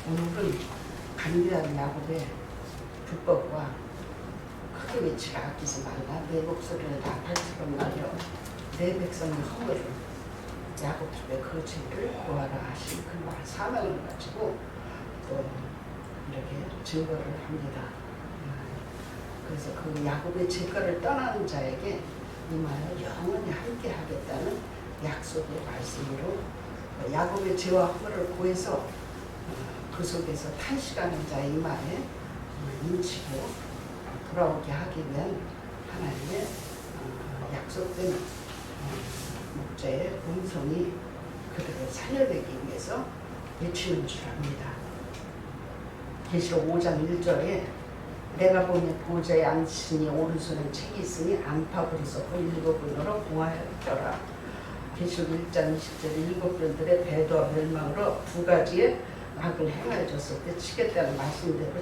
오늘은 간교한 야곱의 불법과 크게 외치라 아끼지 말라 내 목소리를 다 발처럼 날려 내 백성의 허물을 야곱 집의 그 죄를 보아라 하신 그 말 사명을 가지고 또 이렇게 증거를 합니다. 그래서 그 야곱의 죄가를 떠나는 자에게 임하여 영원히 함께 하겠다는 약속의 말씀으로 야곱의 죄와 허물을 고해서 그 속에서 탄식하는 자의 임하에 인치고 돌아오게 하기 위한 하나님의 약속된 목자의 음성이 그들을 살려내기 위해서 외치는 줄 압니다. 계시록 5장 1절에 내가 보니 보좌에 앉으시니 오른손에 책이 있으니 안팎으로 썩고 7번으로 공하였더라. 계시록 1장 20절에 7변들의 배도와 멸망으로 2가지의 악을 행하여 줬을 때 치겠다는 말씀대로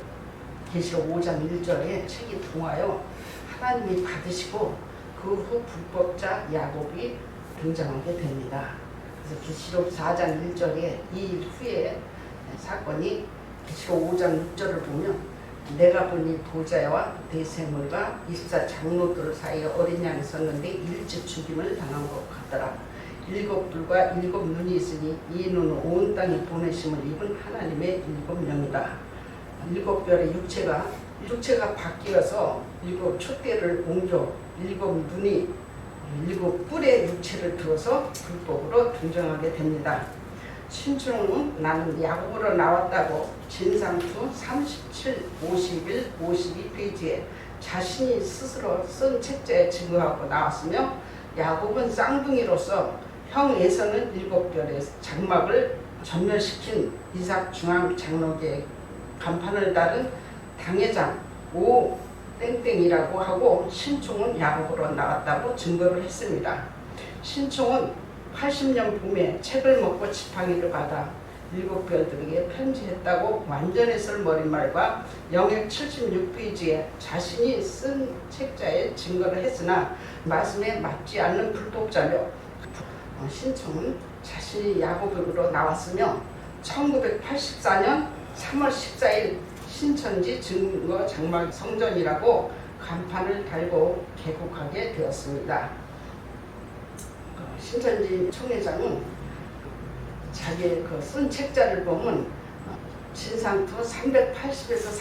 계시록 5장 1절에 책이 통하여 하나님이 받으시고 그 후 불법자 야곱이 등장하게 됩니다. 그래서 계시록 4장 1절에 2일 후에 사건이 계시록 5장 6절을 보면 내가 보니 보좌와 대생물과 24장로들 사이에 어린 양이 섰는데 일찍 죽임을 당한 것 같더라. 7불과 7눈이 있으니 이 눈은 온 땅에 보내심을 입은 하나님의 7명이다. 7별의 육체가 바뀌어서 7 촛대를 옮겨 7눈이 7뿔의 육체를 들어서 불법으로 등장하게 됩니다. 신중은 나는 야곱으로 나왔다고 진상투 37, 51, 52페이지에 자신이 스스로 쓴 책자에 증거하고 나왔으며 야곱은 쌍둥이로서 형 에서는 7별의 장막을 전멸시킨 이삭 중앙 장로계의 간판을 다른 당회장 오 땡땡이라고 하고 신총은 야곱으로 나왔다고 증거를 했습니다. 신총은 80년 봄에 책을 먹고 지팡이를 받아 7별들에게 편지했다고 완전해설 머릿말과 영역 76페이지에 자신이 쓴 책자에 증거를 했으나 말씀에 맞지 않는 불법자며 신총은 자신이 야곱으로 나왔으며 1984년 3월 14일 신천지 증거 장막 성전이라고 간판을 달고 개국하게 되었습니다. 신천지 총회장은 자기의 그 쓴 책자를 보면 진상투 380에서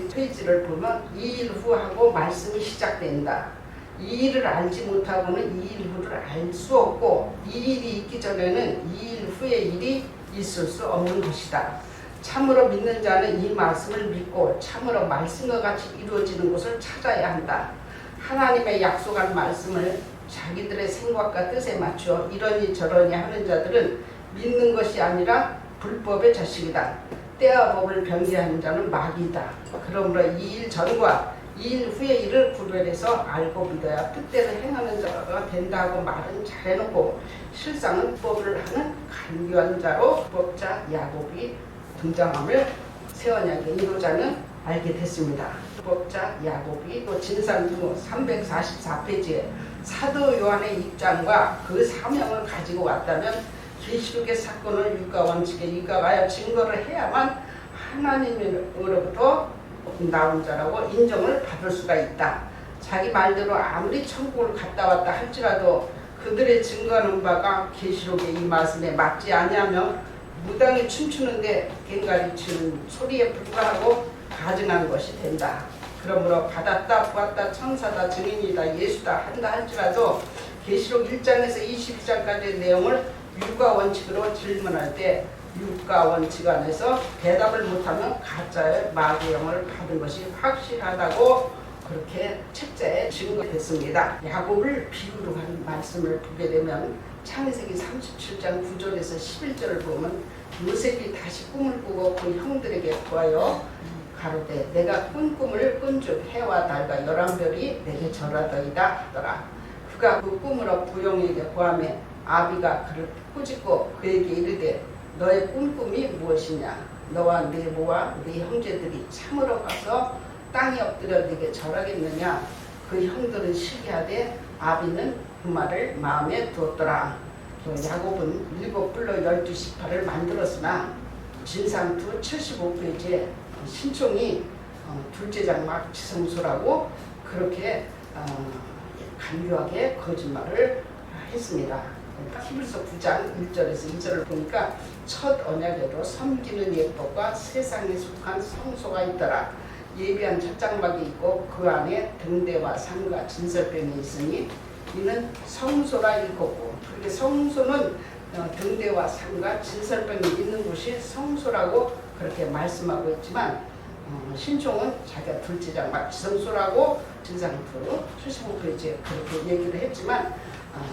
381페이지를 보면 2일 후 하고 말씀이 시작된다. 이 일을 알지 못하고는 2일 후를 알 수 없고 이 일이 있기 전에는 2일 후의 일이 있을 수 없는 것이다. 참으로 믿는 자는 이 말씀을 믿고 참으로 말씀과 같이 이루어지는 것을 찾아야 한다. 하나님의 약속한 말씀을 자기들의 생각과 뜻에 맞추어 이러니 저러니 하는 자들은 믿는 것이 아니라 불법의 자식이다. 때와 법을 변개하는 자는 마귀다. 그러므로 2일 전과 2일 후의 일을 구별해서 알고 믿어야 뜻대로 행하는 자가 된다고 말은 잘해놓고 실상은 법을 하는 간교한 자로 불법자 야곱이 등장함을 새언약의 인도자는 알게 됐습니다. 불법자 야곱이 또 진상투 344페이지에 사도 요한의 입장과 그 사명을 가지고 왔다면 계시록의 사건을 율가원칙에 입각하여 증거를 해야만 하나님으로부터 나온 자라고 인정을 받을 수가 있다. 자기 말대로 아무리 천국을 갔다 왔다 할지라도 그들의 증거하는 바가 계시록의 이 말씀에 맞지 아니하며 무당이 춤추는데 갱가리 치는 소리에 불과하고 가증한 것이 된다. 그러므로 받았다 보았다 천사다 증인이다 예수다 한다 할지라도 계시록 1장에서 22장까지의 내용을 율가원칙으로 질문할 때 율가원칙 안에서 대답을 못하면 가짜의 마귀영을 받은 것이 확실하다고 그렇게 책자에 증거됐습니다. 야곱을 비유로 한 말씀을 보게 되면 창세기 37장 9절에서 11절을 보면 요셉이 다시 꿈을 꾸고 그 형들에게 구하여 가로되 내가 꾼 꿈을 꾼즉 해와 달과 11별이 내게 절하더이다 하더라. 그가 그 꿈으로 부용에게 구하매 아비가 그를 꾸짖고 그에게 이르되 너의 꾼 꿈이 무엇이냐? 너와 네 모와 네 형제들이 참으로 가서 땅에 엎드려 네게 절하겠느냐? 그 형들은 시기하되 아비는 그 말을 마음에 두었더라. 야곱은 7불로 12지파를 만들었으나 진상투 75페이지에 신총이 둘째 장막 지성소라고 그렇게 간교하게 거짓말을 했습니다. 그러니까 히브리서 9장 1절에서 2절을 보니까 첫 언약에도 섬기는 예법과 세상에 속한 성소가 있더라. 예비한 첫 장막이 있고 그 안에 등대와 상과 진설병이 있으니 이는 성소라 읽었고, 그렇게 성소는 등대와 상과 진설병이 있는 곳이 성소라고 그렇게 말씀하고 있지만 신총은 자기가 둘째 장막 지성소라고 진상투 75페이지에 그렇게 얘기를 했지만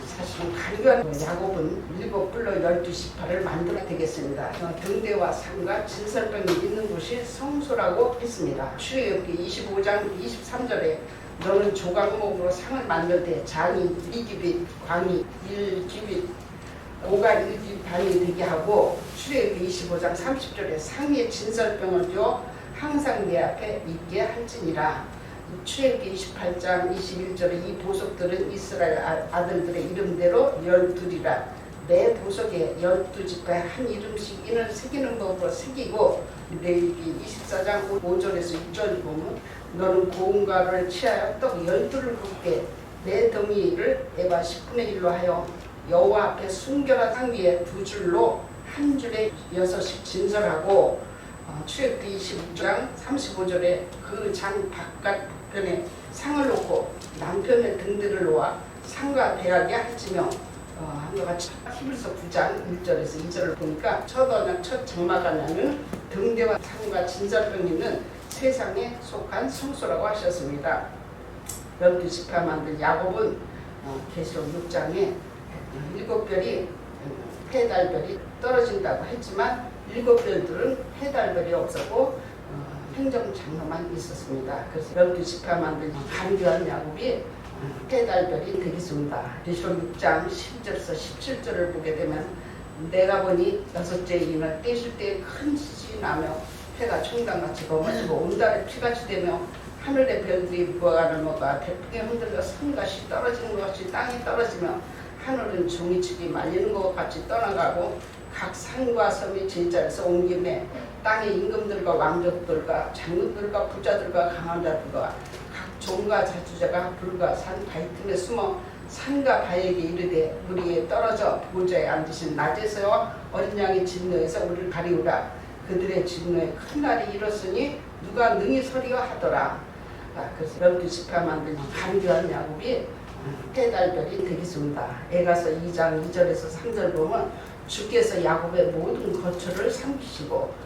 사실은 간교한 야곱은 7불로 12지파를 만들어야 되겠습니다. 등대와 상과 진설병이 있는 곳이 성소라고 했습니다. 출애굽기 25장 23절에 너는 조각목으로 상을 만들 때 장이 2규빗, 광이 1규빗, 오가 1규빗 반이 되게 하고, 출애굽기 25장 30절에 상의 진설병을 줘 항상 내 앞에 있게 할지니라. 출애굽기 28장 21절에 이 보석들은 이스라엘 아들들의 이름대로 12이라. 매 보석에 12지파에 한 이름씩 인을 새기는 법으로 새기고, 레위기 24장 5절에서 6절 보면 너는 고운가루를 취하여 떡 12를 굽게 내 덩이를 에바 10분의 1로 하여 여호와 앞에 순결한 상 위에 2줄로 한 줄에 6씩 진설하고, 출애굽기 26장 35절에 그 장 바깥 편에 상을 놓고 남편의 등들을 놓아 상과 대하게 할지며 한것 같이 히브리서 9장 1절에서 2절을 보니까 첫 언약 첫 장막 안에는 등대와 상과 진설병이 있는 세상에 속한 성소라고 하셨습니다. 12지파 만든 야곱은 계시록 6장에 7별이 해달별이 떨어진다고 했지만 7별들은 해달별이 없었고 행정장로만 있었습니다. 그래서 12지파 만든 간교한 야곱이 해달별이 되겠습니다. 계시록 6장 10절에서 17절을 보게 되면 내가 보니 6째 이는 떼실 때 큰 지진이 나며 해가 총당같이 검어지고 온 달에 피같이 되며 하늘의 별들이 부어가는 것과 태풍에 흔들려 산같이 떨어지는 것이 땅에 떨어지며 하늘은 종이치기 말리는 것 같이 떠나가고 각 산과 섬이 제자리에서 옮김에 땅의 임금들과 왕족들과 장군들과 부자들과 강한 자들과 각 종과 자주자가 불과 산 바위 틈에 숨어 산과 바위에게 이르되 우리에 떨어져 보좌에 앉으신 낮에서 어린 양의 진노에서 우리를 가리우라. 그들의 진노에 큰 날이 일었으니 누가 능히 서리어 하더라. 그래서 12지파 만든 간교한 야곱이 해달별이 되겠습니다. 에가서 2장 2절에서 3절 보면 주께서 야곱의 모든 거처를 삼키시고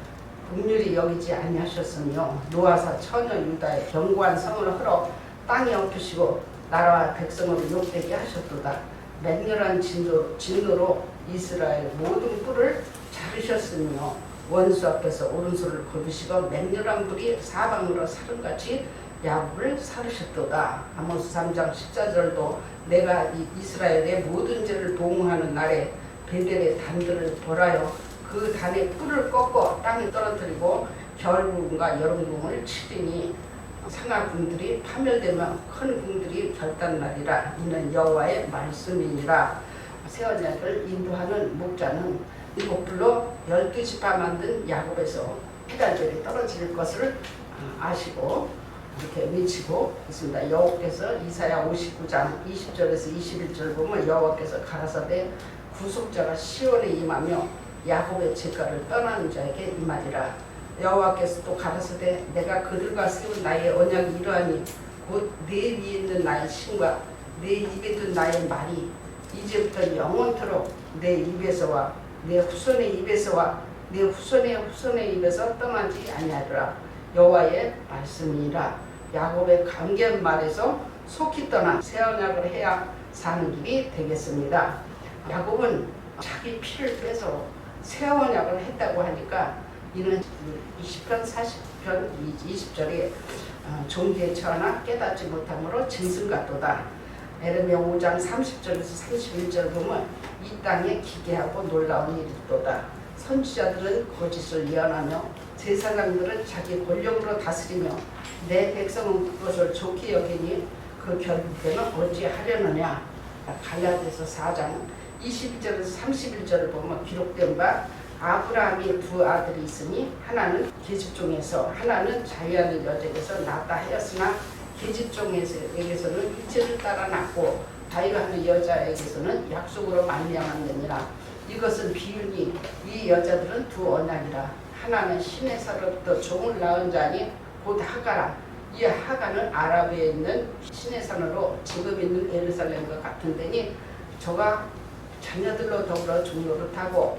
긍휼히 여기지 아니하셨으며 노아사 처녀 유다의 견고한 성을 헐어 땅에 엎으시고 나라와 백성을 욕되게 하셨도다. 맹렬한 진노로 이스라엘 모든 뿔을 자르셨으며 원수 앞에서 오른손을 거두시고 맹렬한 불이 사방으로 사름같이 야곱을 사르셨도다. 아모스 3장 14절도 내가 이스라엘의 모든 죄를 보응하는 날에 베델의 단들을 벌하여 그 단의 뿔을 꺾어 땅에 떨어뜨리고 겨울궁과 여름궁을 치리니 상하궁들이 파멸되며 큰 궁들이 결단날이라. 이는 여호와의 말씀이니라. 새 언약을 인도하는 목자는 7불로 12지파 만든 야곱에서 해달별이 떨어질 것을 아시고 이렇게 외치고 있습니다. 여호와께서 이사야 59장 20절에서 21절 보면 여호와께서 가라사대 구속자가 시온에 임하며 야곱의 죄가를 떠나는 자에게 임하리라. 여호와께서 또 가라사대 내가 그들과 세운 나의 언약이 이러하니 곧 내 위에 있는 나의 신과 내 입에 든 나의 말이 이제부터 영원토록 내 입에서와 내 후손의 입에서와 내 후손의 후손의 입에서 떠나지 아니하리라. 여호와의 말씀이라. 야곱의 감개한 말에서 속히 떠나 새 언약을 해야 사는 길이 되겠습니다. 야곱은 자기 피를 빼서 새 언약을 했다고 하니까 이는 20편 40편 20절에 종기에 처하나 깨닫지 못함으로 짐승같도다. 에레미야 5장 30절에서 31절 보면 이 땅에 기괴하고 놀라운 일이 있도다. 선지자들은 거짓을 예언하며 제사장들은 자기 권력으로 다스리며 내 백성은 그것을 좋게 여기니 그 결국에는 어찌하려느냐. 갈라디아서 4장 22절에서 31절을 보면 기록된 바 아브라함이 두 아들이 있으니 하나는 계집종에서 하나는 자유하는 여자에게서 낳았다 하였으나 계집종에게서는 육체를 따라 낳고 자유하는 여자에게서는 약속으로 말미암았느니라. 이것은 비유니 이 여자들은 두 언약이라. 하나는 시내산으로부터 종을 낳은 자니 곧 하가라. 이 하가는 아라비에 있는 시내산으로 지금 있는 예루살렘과 같은 데니 저가 자녀들로 더불어 종노릇하고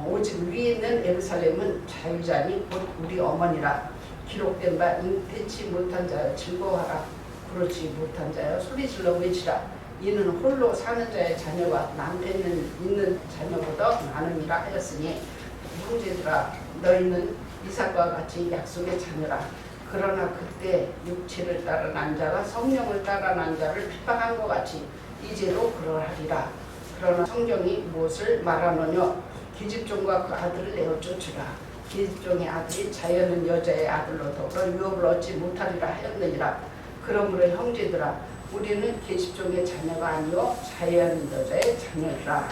오직 위에 있는 예루살렘은 자유자니 곧 우리 어머니라. 기록된 바 잉태치 못한 자여 즐거워하라. 그렇지 못한 자여 소리질러 외치라. 이는 홀로 사는 자의 자녀가 남편은 있는 자녀보다 많으니라 하였으니 형제들아 너희는 이삭과 같이 약속의 자녀라. 그러나 그때 육체를 따라 난 자가 성령을 따라 난 자를 핍박한 것 같이 이제로 그러하리라. 그러나 성경이 무엇을 말하느냐. 계집종과 그 아들을 내어 쫓으라. 계집종의 아들이 자유하는 여자의 아들로 더불어 유업을 얻지 못하리라 하였느니라. 그러므로 형제들아 우리는 계집종의 자녀가 아니요 자유하는 여자의 자녀라.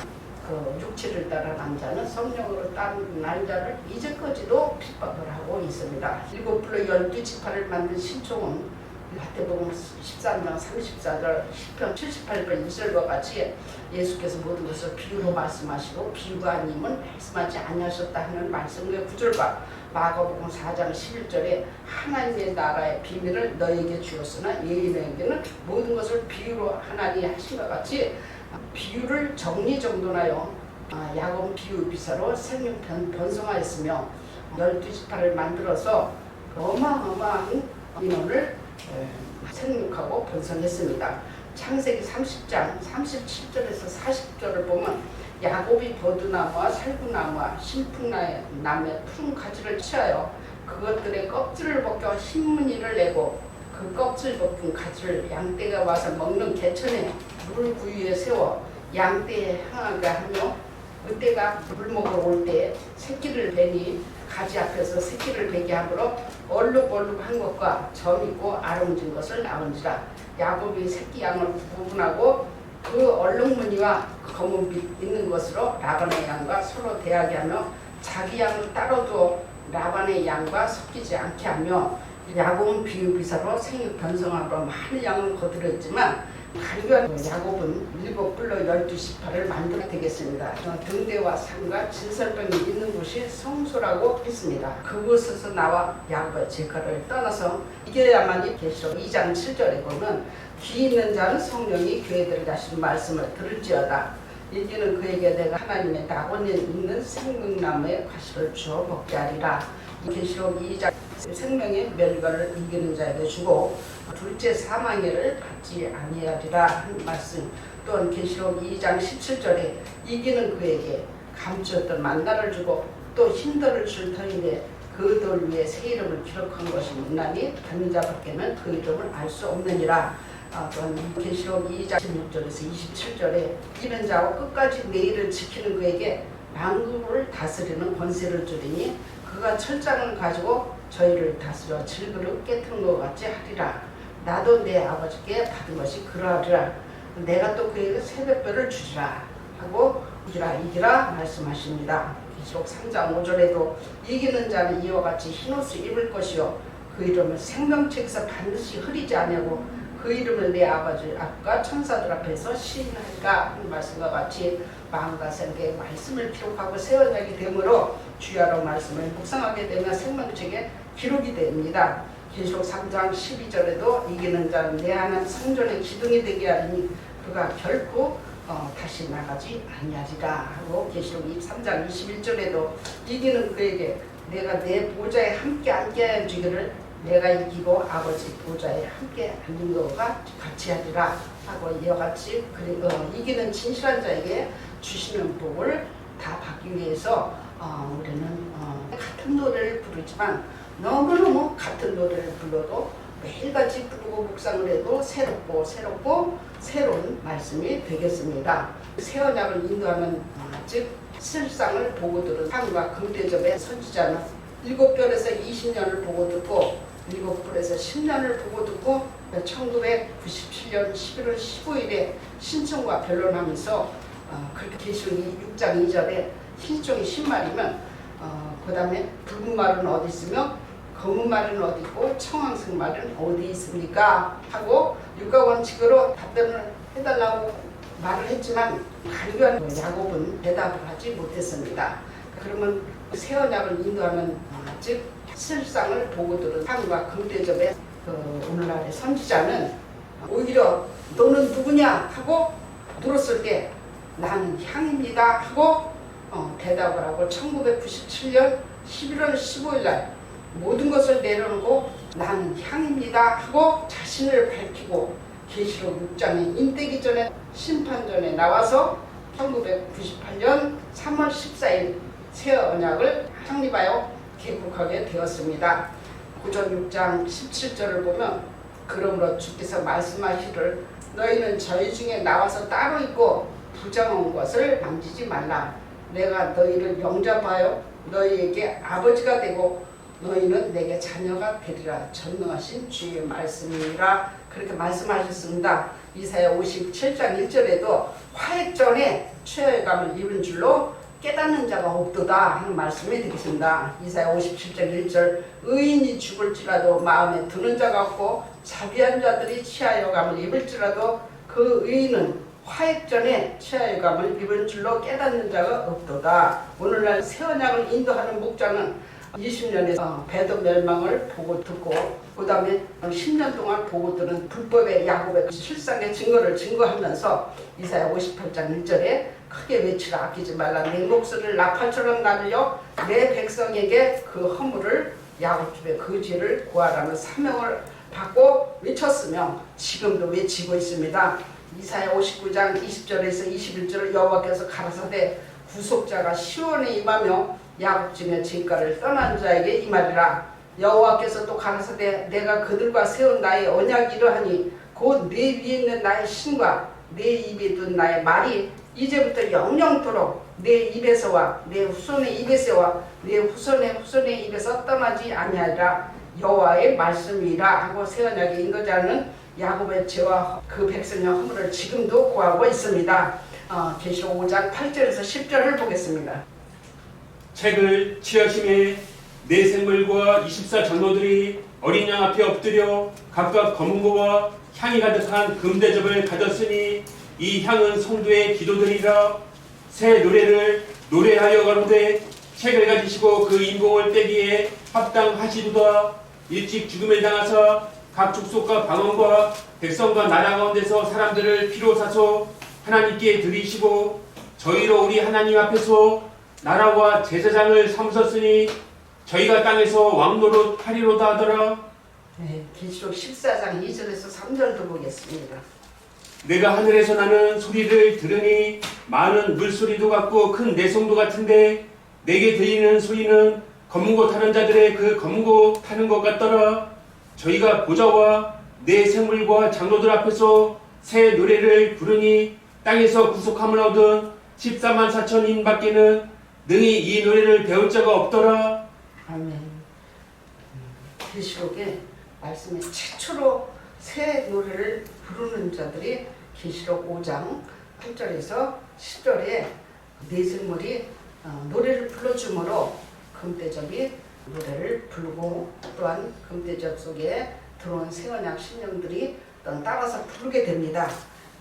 그 육체를 따라 난 자는 성령으로 난 자를 이제까지도 핍박을 하고 있습니다. 7불로 12지파를 만든 신종은 마태복음 13장 34절 10편 78편 2절과 같이 예수께서 모든 것을 비유로 말씀하시고 비유가 아니면 말씀하지 아니하셨다 하는 말씀의 구절과 마가복음 4장 11절에 하나님의 나라의 비밀을 너에게 주었으나 예인에게는 모든 것을 비유로 하나니 하신 것 같이 비유를 정리정돈하여 야곱 비유 비사로 생명 번성하였으며 12지파를 만들어서 어마어마한 인원을 생육하고 번성했습니다. 창세기 30장 37절에서 40절을 보면 야곱이 버드나무와 살구나무와 신풍나무의 푸른 가지를 취하여 그것들의 껍질을 벗겨 신문이를 내고 그 껍질 벗긴 가지를 양떼가 와서 먹는 개천에 물구유에 세워 양떼에 향하게 하며 그때가 물 먹으러 올 때 새끼를 베니 가지 앞에서 새끼를 베게 하므로 얼룩얼룩한 것과 점 있고 아름진 것을 낳은지라. 야곱이 새끼 양을 구분하고 그 얼룩무늬와 검은빛 있는 것으로 라반의 양과 서로 대하게 하며 자기 양을 따로 두어 라반의 양과 섞이지 않게 하며 야곱은 비유비사로 생육 변성하러 많은 양을 거두었지만 가리가 야곱은 7불로 12지파를 만들어야 되겠습니다. 등대와 산과 진설병이 있는 곳이 성소라고 했습니다. 그곳에서 나와 야곱의 제가를 떠나서 이겨야만이 계시록 2장 7절에 보면 귀 있는 자는 성령이 교회들에게 하신 말씀을 들을지어다. 이제는 그에게 내가 하나님의 낙원에 있는 생명나무의 과실을 주어 먹게 하리라. 계시록 2장 생명의 멸관을 이기는 자에게 주고 둘째 사망해를 받지 아니하리라 한 말씀. 또한 계시록 2장 17절에 이기는 그에게 감추었던 만나를 주고 또 흰돌을 줄 터인데 그 돌 위에 새 이름을 기록한 것이 있나니 받는 자밖에는 그 이름을 알 수 없느니라. 또한 계시록 2장 16절에서 27절에 이기는 자와 끝까지 내일을 지키는 그에게 만국을 다스리는 권세를 주리니 그가 철장을 가지고 저희를 다스려 질그릇 깨트는 것 같이 하리라. 나도 내 아버지께 받은 것이 그러하리라. 내가 또 그에게 새벽별을 주리라 하고 이기라 말씀하십니다. 계시록 3장 5절에도 이기는 자는 이와 같이 흰옷을 입을 것이요 그 이름을 생명책에서 반드시 흐리지 아니하고 그 이름을 내 아버지 앞과 천사들 앞에서 시인하리라 하는 말씀과 같이 마음과 생각의 말씀을 기록하고 새 언약이 되므로 주야로 말씀을 묵상하게 되면 생명책에 기록이 됩니다. 계시록 3장 12절에도 이기는 자는 내 하나님 성전의 기둥이 되게 하리니 그가 결코 다시 나가지 아니하리라 하고 계시록 3장 21절에도 이기는 그에게 내가 내 보좌에 함께 앉게 하여 주기를 내가 이기고 아버지 보좌에 함께 앉은 것과 같이 하리라 하고 이와 같이 이기는 진실한 자에게 주시는 복을 다 받기 위해서 우리는 같은 노래를 부르지만 너무너무 같은 노래를 불러도 매일같이 부르고 묵상을 해도 새롭고 새로운 말씀이 되겠습니다. 새 언약을 인도하는 즉 실상을 보고 들은 상과 금대접의 선지자는 7별에서 20년을 보고 듣고 7불에서 10년을 보고 듣고 1997년 11월 15일에 신청과 변론하면서 그렇게 계시록 6장 2절에 흰종이 신말이면 그 다음에 붉은 말은 어디 있으며 검은 말은 어디 있고 청황색 말은 어디 있습니까? 하고 육가원칙으로 답변을 해달라고 말을 했지만 간교한 야곱은 대답을 하지 못했습니다. 그러면 새 언약을 인도하는 즉 실상을 보고 들은 향과 금대접의 오늘날의 선지자는 오히려 너는 누구냐 하고 물었을 때 나는 향입니다 하고 대답을 하고 1997년 11월 15일 날 모든 것을 내려놓고 나는 향입니다 하고 자신을 밝히고 계시록 6장에 인되기 전에 심판전에 나와서 1998년 3월 14일 새 언약을 창립하여 개국하게 되었습니다. 구전 6장 17절을 보면 그러므로 주께서 말씀하시기를 너희는 저희 중에 나와서 따로 있고 부정한 것을 만지지 말라. 내가 너희를 영접하여 너희에게 아버지가 되고 너희는 내게 자녀가 되리라. 전능하신 주의 말씀이라. 그렇게 말씀하셨습니다. 이사야 57장 1절에도 화액전에 최혈감을 입은 줄로 깨닫는 자가 없도다 하는 말씀이 되겠습니다. 이사야 57장 1절 의인이 죽을지라도 마음에 드는 자가 없고 자비한 자들이 치하여감을 입을지라도 그 의인은 화액전에 치하여감을 입은 줄로 깨닫는 자가 없도다. 오늘날 새 언약을 인도하는 목자는 20년의 배도 멸망을 보고 듣고 그 다음에 10년 동안 보고 들은 불법의 야곱의 실상의 증거를 증거하면서 이사야 58장 1절에 크게 외치라. 아끼지 말라. 내 목소리를 나팔처럼 날려 내 백성에게 그 허물을 야곱집의 그 죄를 구하라는 사명을 받고 외쳤으며 지금도 외치고 있습니다. 이사야 59장 20절에서 21절을 여호와께서 가라사대 구속자가 시온에 임하며 야곱집의 진가를 떠난 자에게 임하리라. 여호와께서 또 가라사대 내가 그들과 세운 나의 언약이 이러하니 곧 내 위에 있는 나의 신과 내 입에 둔 나의 말이 이제부터 영영토록 내 입에서와 내 후손의 입에서와 내 후손의 후손의 입에서 떠나지 아니하리라. 여호와의 말씀이라 하고 새 언약의 인거자는 야곱의 죄와 그 백성의 허물을 지금도 구하고 있습니다. 계시록 5장 8절에서 10절을 보겠습니다. 책을 취하심에 네 생물과 24장로들이 어린 양 앞에 엎드려 각각 검은고와 향이 가득한 금대접을 가졌으니 이 향은 성도의 기도들이라. 새 노래를 노래하여 가로되 책을 가지시고 그 인공을 빼기에 합당하시도다. 일찍 죽음을 당하사 각 족속과 방언과 백성과 나라 가운데서 사람들을 피로 사서 하나님께 드리시고 저희로 우리 하나님 앞에서 나라와 제사장을 삼으셨으니 저희가 땅에서 왕노릇 하리로다 하더라. 계시록 14장 2절에서 3절도 보겠습니다. 내가 하늘에서 나는 소리를 들으니 많은 물소리도 같고 큰 내성도 같은데 내게 들리는 소리는 검은고 타는 자들의 그 검은고 타는 것 같더라. 저희가 보좌와 네 생물과 장로들 앞에서 새 노래를 부르니 땅에서 구속함을 얻은 14만 4천인 밖에는 능히 이 노래를 배울 자가 없더라. 아멘. 계시록에 말씀에 최초로 새 노래를 부르는 자들이 계시록 5장 8절에서 10절에 네 생물이 노래를 불러주므로 금대접이 노래를 부르고 또한 금대접 속에 들어온 새 언약 신령들이 따라서 부르게 됩니다.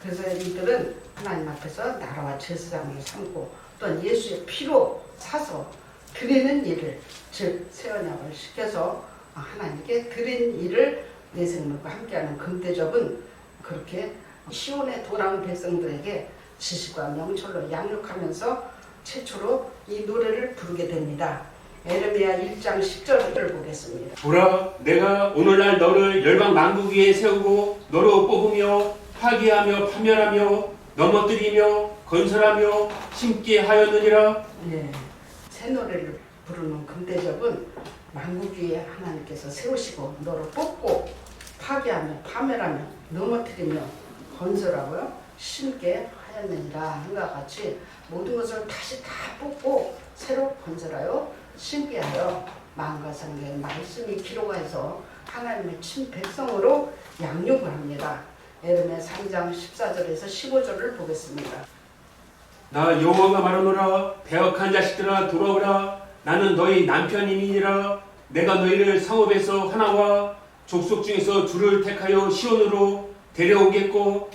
그래서 이들은 하나님 앞에서 나라와 제사장을 삼고 또한 예수의 피로 사서 드리는 일을 즉 새 언약을 시켜서 하나님께 드린 일을 네 생물과 함께하는 금대접은 그렇게 시온에 돌아온 백성들에게 지식과 명철로 양육하면서 최초로 이 노래를 부르게 됩니다. 에레미야 1장 10절을 보겠습니다. 보라, 내가 오늘날 너를 열방 만국 위에 세우고 너로 뽑으며 파괴하며 파멸하며 넘어뜨리며 건설하며 심게 하였느니라. 새 노래를 부르는 금대접은 만국 위에 하나님께서 세우시고 너를 뽑고 파괴하며 파멸하며 넘어뜨리며 건설하고요 심게 하였느니라 한과 같이 모든 것을 다시 다 뽑고 새로 건설하여 심게 하여 마음과 생각의 말씀이 기록해서 하나님의 친 백성으로 양육을 합니다. 에레미야 3장 14절에서 15절을 보겠습니다. 나 여호와가 말하노라. 배역한 자식들아 돌아오라. 나는 너희 남편이니라. 내가 너희를 성읍에서 하나와 족속 중에서 둘을 택하여 시온으로 데려오겠고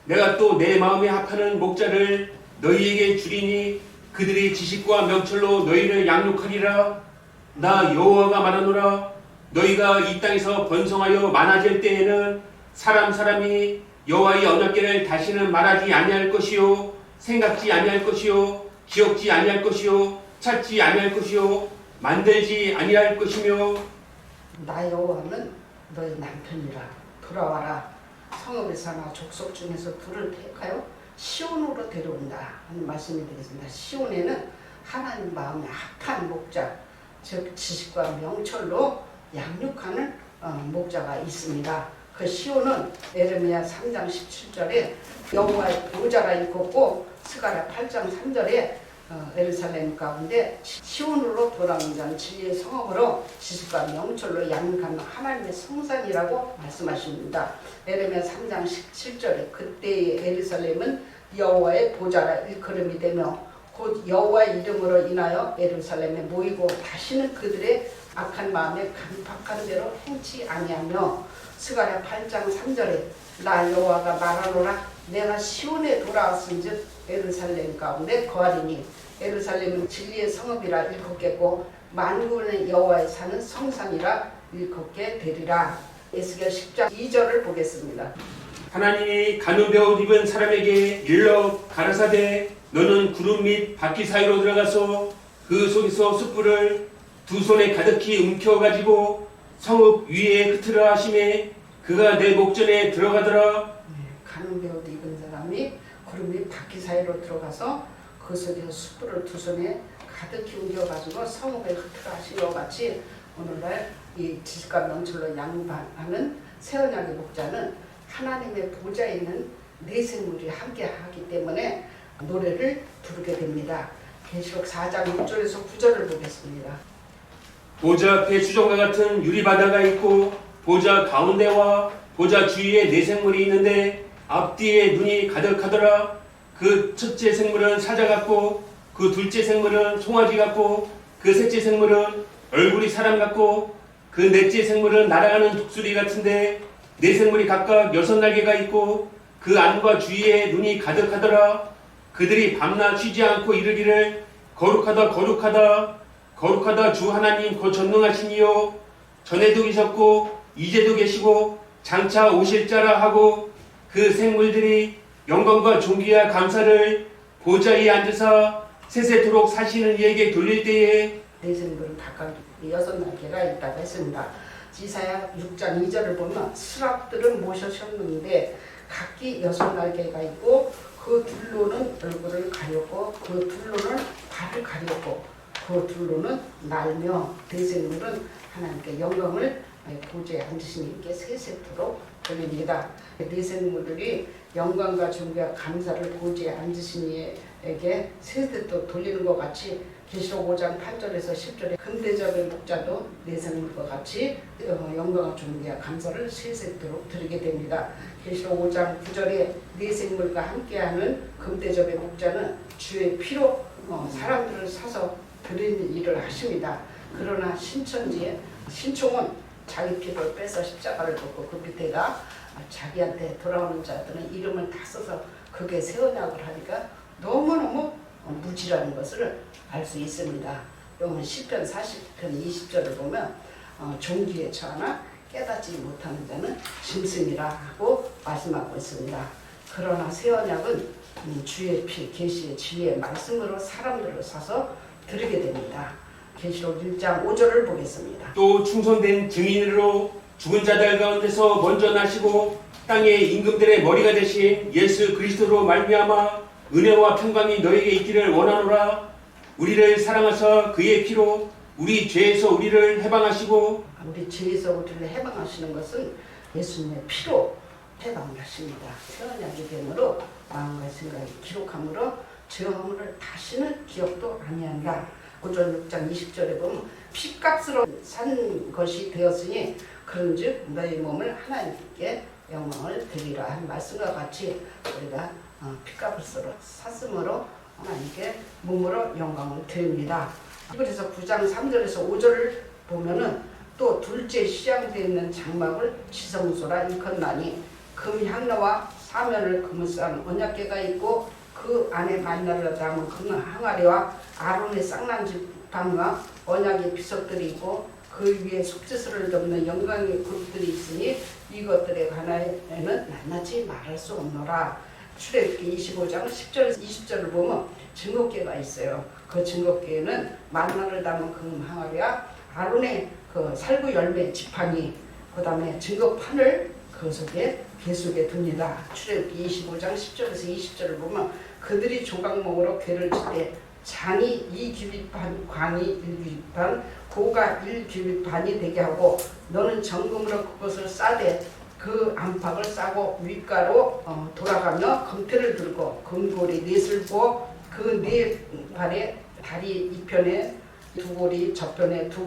내가 또 내 마음에 합하는 목자를 너희에게 주리니 그들이 지식과 명철로 너희를 양육하리라. 나 여호와가 말하노라. 너희가 이 땅에서 번성하여 많아질 때에는 사람이 여호와의 언약궤를 다시는 말하지 아니할 것이요 생각지 아니할 것이요 기억지 아니할 것이요 찾지 아니할 것이요 만들지 아니할 것이며 나 여호와는 너희 남편이라. 돌아와라. 성읍에서 하나 족속 중에서 둘을 택하여 시온으로 데려온다 하는 말씀이 되겠습니다. 시온에는 하나님 마음에 합한 목자, 즉 지식과 명철로 양육하는 목자가 있습니다. 그 시온은 에레미야 3장 17절에 여호와의 보좌가 있고 스가랴 8장 3절에 예루살렘 가운데 시온으로 돌아오는 자는 진리의 성읍으로 지식과 명철로 양육하는 하나님의 성산이라고 말씀하십니다. 에레미야 3장 17절에 그때의 예루살렘은 여호와의 보좌라 일컬음이 되며 곧 여호와의 이름으로 인하여 예루살렘에 모이고 다시는 그들의 악한 마음에 강팍한 대로 행치 아니하며 스가랴 8장 3절에 나 여호와가 말하노라. 내가 시온에 돌아왔은즉 예루살렘 가운데 거하리니 예루살렘은 진리의 성읍이라 일컫겠고 만군의 여호와의 사는 성산이라 일컫게 되리라. 에스겔 10장 2절을 보겠습니다. 하나님이 가누배 옷 입은 사람에게 일러 가라사대 너는 구름 및 바퀴 사이로 들어가서 그 속에서 숯불을 두 손에 가득히 움켜가지고 성읍 위에 흩으라 하심에 그가 내 목전에 들어가더라. 가누배 옷 입은 사람이 구름 및 바퀴 사이로 들어가서 그 속에서 숯불을 두 손에 가득히 옮겨가지고 성읍에 흩으라 하신 것 같이 오늘날 이 지식과 명철로 양육하는 새 언약의 목자는 하나님의 보좌에 있는 네 생물이 함께 하기 때문에 노래를 부르게 됩니다. 계시록 4장 6절에서 9절을 보겠습니다. 보좌 앞에 수정과 같은 유리바다가 있고 보좌 가운데와 보좌 주위에 네 생물이 있는데 앞뒤에 눈이 가득하더라. 그 첫째 생물은 사자 같고 그 둘째 생물은 송아지 같고 그 셋째 생물은 얼굴이 사람 같고 그 넷째 생물은 날아가는 독수리 같은데 네 생물이 각각 6날개가 있고 그 안과 주위에 눈이 가득하더라. 그들이 밤낮 쉬지 않고 이르기를 거룩하다 거룩하다 거룩하다 주 하나님 곧 전능하시니요 전에도 계셨고 이제도 계시고 장차 오실 자라 하고 그 생물들이 영광과 존귀와 감사를 보좌에 앉으사 세세토록 사시는 이에게 돌릴 때에 네 생물은 각각 6날개가 있다고 했습니다. 이사야 6장 2절을 보면 스랍들은 모셔셨는데 각기 6날개가 있고 그 둘로는 얼굴을 가렸고 그 둘로는 발을 가렸고 그 둘로는 날며 네 생물은 하나님께 영광을 보좌에 앉으신 이께 세세토록 돌립니다. 네 생물들이 영광과 존귀와 감사를 보좌에 앉으신 이에게 세세토록 돌리는 것 같이 계시록 5장 8절에서 10절에 금대접의 목자도 네 생물과 같이 영광과 존귀와 감사를 세세토록 드리게 됩니다. 계시록 5장 9절에 네 생물과 함께하는 금대접의 목자는 주의 피로 사람들을 사서 드리는 일을 하십니다. 그러나 신천지에 신총은 자기 피를 빼서 십자가를 걷고 그 밑에가 자기한테 돌아오는 자들은 이름을 다 써서 그게 새 언약을 하니까 너무너무 무지라는 것을 알 수 있습니다. 여러분 시편 40편 20절을 보면 종기에 처하나 깨닫지 못하는 자는 짐승이라 하고 말씀하고 있습니다. 그러나 새 언약은 주의 피 계시의 진리의 말씀으로 사람들을 사서 드리게 됩니다. 계시록 1장 5절을 보겠습니다. 또 충성된 증인으로 죽은 자들 가운데서 먼저 나시고 땅의 임금들의 머리가 되신 예수 그리스도로 말미암아 은혜와 평강이 너에게 있기를 원하노라. 우리를 사랑하사 그의 피로 우리 죄에서 우리를 해방하시고 우리 죄에서 우리를 해방하시는 것은 예수님의 피로 해방을 하십니다. 새 언약의 됨으로 마음과 생각이 기록함으로 죄 허물을 다시는 기억도 아니한다. 고전 6장 20절에 보면 피값으로 산 것이 되었으니 그런즉 너희 몸을 하나님께 영광을 드리라 한 말씀과 같이 우리가 피값으로 샀으므로 하나님께 몸으로 영광을 드립니다. 그래서 9장 3절에서 5절을 보면은 또 둘째 시향되어 있는 장막을 지성소라 일컫나니 금향로와 사면을 금을 싼 언약궤가 있고 그 안에 만나를 담은 금 항아리와 아론의 쌍난 지팡이와 언약의 비석들이 있고 그 위에 속죄소를 덮는 영광의 그릇들이 있으니 이것들에 관하여는 낱낱이 말할 수 없노라. 출애굽기 25장 10절에서 20절을 보면 증거궤가 있어요. 그 증거궤에는 만나를 담은 금 항아리와 아론의 그 살구 열매 지팡이, 그 다음에 증거판을 그 속에 궤 속에 둡니다. 출애굽기 25장 10절에서 20절을 보면 그들이 조각목으로 궤를 칠 때 장이 2규빗반, 광이 1규빗반, 고가 1규빗반이 되게 하고 너는 정금으로 그것을 싸되 그 안팎을 싸고 윗가로 돌아가며 금태를 들고 금고리 넷을 부어 그 네 발에 다리 이편에 두 고리 저편에 두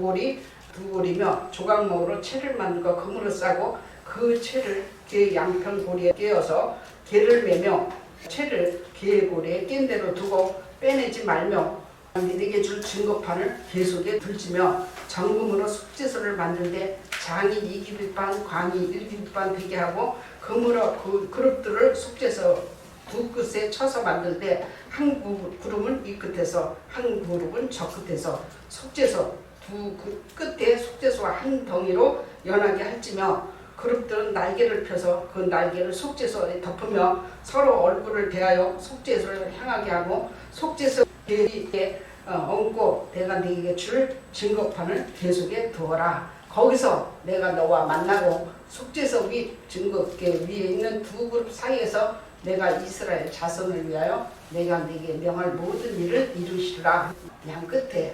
고리며 조각목으로 채를 만들고 금으로 싸고 그 채를 궤 양편 고리에 끼어서 궤를 매며 채를 궤 고리에 낀 대로 두고 빼내지 말며 네게 줄 증거판을 궤 속에 들지며 정금으로 속죄소를 만들되 장이 2규빗반 광이 1규빗반 되게 하고 금으로 그 그릇들을 속죄소 두 끝에 쳐서 만들되 한 그룹은 이 끝에서 한 그룹은 저 끝에서 속죄소 두 끝에 속죄소와 한 덩이로 연하게 할지며 그룹들은 날개를 펴서 그 날개를 속죄소에 덮으며 서로 얼굴을 대하여 속죄소를 향하게 하고 속죄소 궤에 얹고 내가 네게 줄 증거판을 궤 속에 두어라. 거기서 내가 너와 만나고 속죄소 위 증거궤 위에 있는 두 그룹 사이에서 내가 이스라엘 자손을 위하여 내가 네게 명할 모든 일을 이루시리라. 양 끝에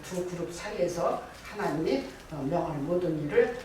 두 그룹 사이에서 하나님이 명할 모든 일을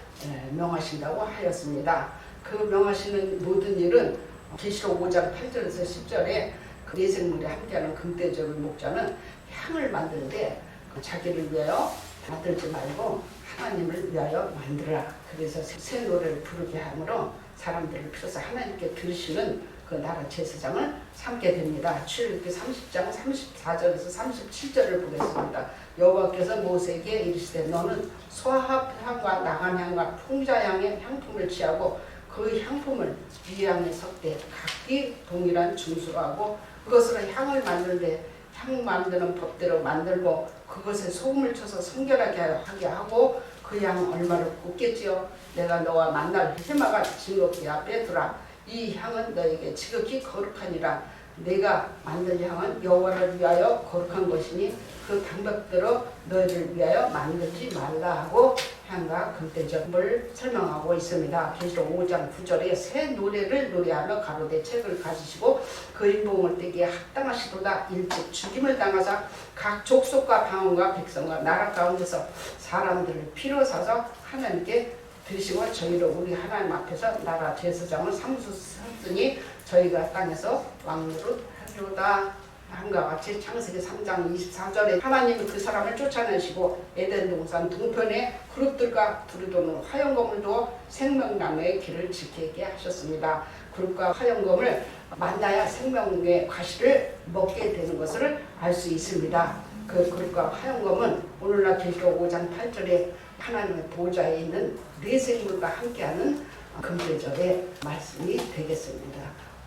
명하신다고 하였습니다. 그 명하시는 모든 일은 계시록 5장 8절에서 10절에 그 내생물에 함께하는 금대접을 목자는 향을 만드는데 자기를 위하여 만들지 말고 하나님을 위하여 만들어라. 그래서 새 노래를 부르게 함으로 사람들을 필요해서 하나님께 들으시는 그 나라 제사장을 삼게 됩니다. 출애굽기 30장 34절에서 37절을 보겠습니다. 여호와께서 모세에게 이르시되 너는 소합향과 나간향과 풍자향의 향품을 취하고 그 향품을 위향에 섞되 각기 동일한 중수로 하고 그것으로 향을 만들되 향 만드는 법대로 만들고 그것에 소금을 쳐서 성결하게 하고 그 향 얼마를 굽겠지요. 내가 너와 만날 해마가 증거궤 앞에 두라. 이 향은 너에게 지극히 거룩하니라. 내가 만든 향은 여호와를 위하여 거룩한 것이니 그 방법대로 너희를 위하여 만들지 말라 하고 향과 금대접을 설명하고 있습니다. 계시록 5장 9절에 새 노래를 노래하며 가로되 책을 가지시고 그 인봉을 떼기에 합당하시도다. 일찍 죽임을 당하사 각 족속과 방언과 백성과 나라 가운데서 사람들을 피로 사서 하나님께 드리시고 저희를 우리 하나님 앞에서 나라 제사장을 삼으셨으니 저희가 땅에서 왕노릇 하리로다. 함과 같이 창세기 3장 24절에 하나님은 그 사람을 쫓아내시고 에덴 동산 동편에 그룹들과 두루도는 화영검을 두어 생명나무의 길을 지키게 하셨습니다. 그룹과 화영검을 만나야 생명의 과실을 먹게 되는 것을 알 수 있습니다. 그 그룹과 화영검은 오늘날 계시록 5장 8절에 하나님의 보좌에 있는 네 생물과 함께하는 금대접의 말씀이 되겠습니다.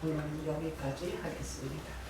오늘 여기까지 하겠습니다.